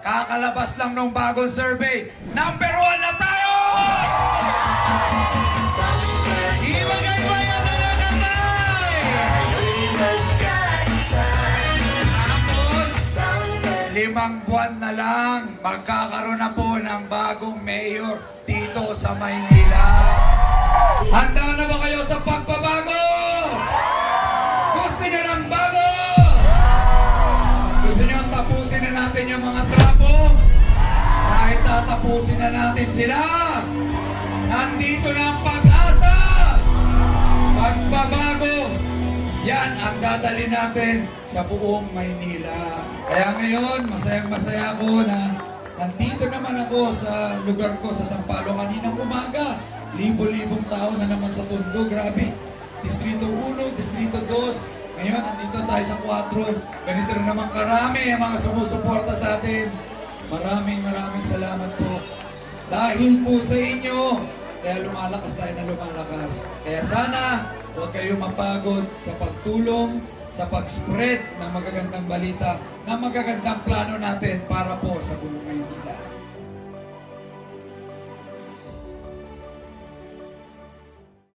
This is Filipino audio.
Kakalabas lang ng bagong survey. Number 1 na tayo! Ibagay mo yan na nakamay! Tapos, 5 buwan na lang, magkakaroon na po ng bagong mayor dito sa Maynila. Handa na ba kayo sa pagbabago? Gusto niyo ng bago? Gusto niyo tapusin na natin yung mga trapo? Kahit tatapusin na natin sila, nandito na ang pag-asa! Pagbabago! Yan ang dadali natin sa buong Maynila. Kaya ngayon, masayang-masaya ako na nandito naman ako sa lugar ko sa Sampalo kaninang umaga. Libo-libong tao na naman sa Tondo. Grabe. Distrito 1, Distrito 2. Ngayon, nandito tayo sa 4. Ganito na naman karami ang mga sumusuporta sa atin. Maraming salamat po. Dahil po sa inyo, kaya lumalakas tayo na lumalakas. Kaya sana, huwag kayong mapagod sa pagtulong, sa pag-spread ng magagandang balita, ng magagandang plano natin para po sa buong Maynila.